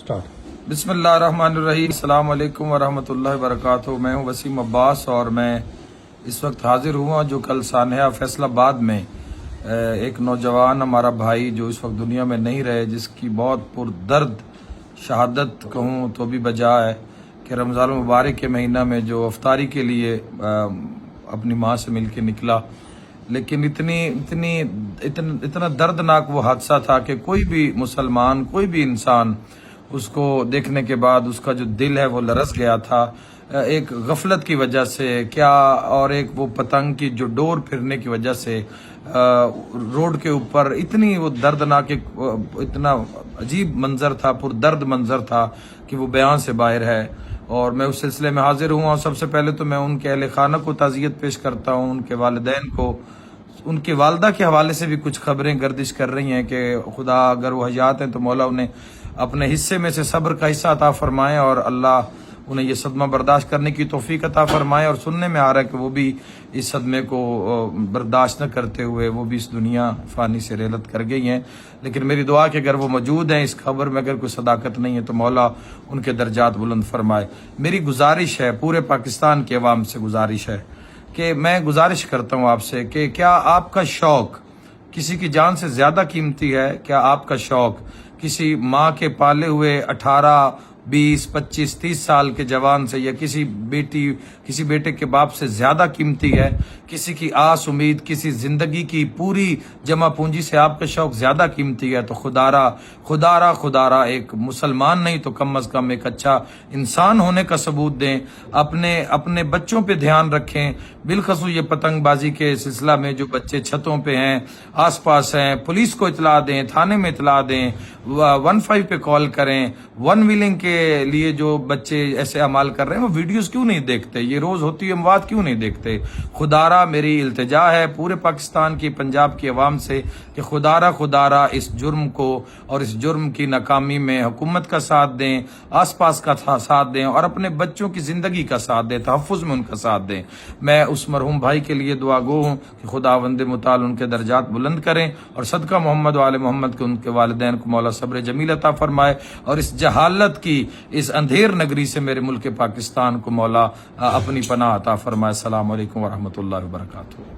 Start. बिस्मिल्लाहिर्रहमानिर्रहीम। अस्सलाम वालेकुम वरहमतुल्लाहि वबरकातुहू। मैं हूं वसीम अब्बास और मैं इस वक्त हाजिर हुआ जो कल सानहा फैसलाबाद में एक नौजवान हमारा भाई जो इस वक्त दुनिया में नहीं रहे, जिसकी बहुत पुरदर्द शहादत कहूँ तो भी बजा है कि रमज़ान मुबारक के महीना में जो अफ्तारी के लिए अपनी माँ से मिल के निकला, लेकिन इतना दर्दनाक वो हादसा था कि कोई भी मुसलमान, कोई भी इंसान उसको देखने के बाद उसका जो दिल है वो लरस गया था, एक गफलत की वजह से क्या, और एक वो पतंग की जो डोर फिरने की वजह से रोड के ऊपर इतनी वो दर्दनाक, इतना अजीब मंजर था, पुरदर्द मंजर था कि वो बयान से बाहर है। और मैं उस सिलसिले में हाजिर हुआ। सबसे पहले तो मैं उनके अहले खाना को ताज़ियत पेश करता हूँ, उनके वालिदैन को। उनके वालदा के हवाले से भी कुछ खबरें गर्दिश कर रही हैं कि खुदा अगर वो हयात हैं तो मौला उन्हें अपने हिस्से में से सब्र का हिस्सा अता फरमाए और अल्लाह उन्हें ये सदमा बर्दाश्त करने की तौफीक अता फरमाए। और सुनने में आ रहा है कि वो भी इस सदमे को बर्दाश्त न करते हुए वो भी इस दुनिया फ़ानी से रेलत कर गई हैं। लेकिन मेरी दुआ कि अगर वो मौजूद हैं इस खबर में, अगर कोई सदाकत नहीं है तो मौला उनके दर्जात बुलंद फरमाए। मेरी गुजारिश है, पूरे पाकिस्तान के अवाम से गुजारिश है कि मैं गुजारिश करता हूँ आपसे कि क्या आपका शौक किसी की जान से ज्यादा कीमती है? क्या आपका शौक किसी माँ के पाले हुए 18, 20, 25, 30 साल के जवान से या किसी बेटे के बाप से ज्यादा कीमती है? किसी की आस उम्मीद, किसी जिंदगी की पूरी जमा पूंजी से आपका शौक ज्यादा कीमती है? तो खुदारा एक मुसलमान नहीं तो कम अज कम एक अच्छा इंसान होने का सबूत दें। अपने बच्चों पे ध्यान रखें, बिलखसूस ये पतंगबाजी के सिलसिला में जो बच्चे छतों पे हैं, आसपास हैं, पुलिस को इतला दें, थाने में इतला दें, 15 पे कॉल करें। वन व्हीलिंग के लिए जो बच्चे ऐसे अमाल कर रहे हैं वो वीडियोस क्यों नहीं देखते? ये रोज होती है अमवात क्यों नहीं देखते? खुदारा मेरी इल्तिजा है पूरे पाकिस्तान की, पंजाब की अवाम से कि खुदारा इस जुर्म को और इस जुर्म की नाकामी में हुकूमत का साथ दें, आसपास का साथ दें और अपने बच्चों की जिंदगी का साथ दें, तहफ़्फ़ुज़ में उनका साथ दें। मैं उस मरहूम भाई के लिए दुआ गो हूँ कि खुदावंद मुताल उनके दर्जात बुलंद करें और सदका मोहम्मद वाले मोहम्मद के उनके वालिदैन को मौला सब्र जमील अता फरमाए और इस जहालत की, इस अंधेर नगरी से मेरे मुल्क पाकिस्तान को मौला अपनी पनाह अता फरमाए। अस्सलाम वालेकुम वरहमतुल्लाहि वबरकातुहू।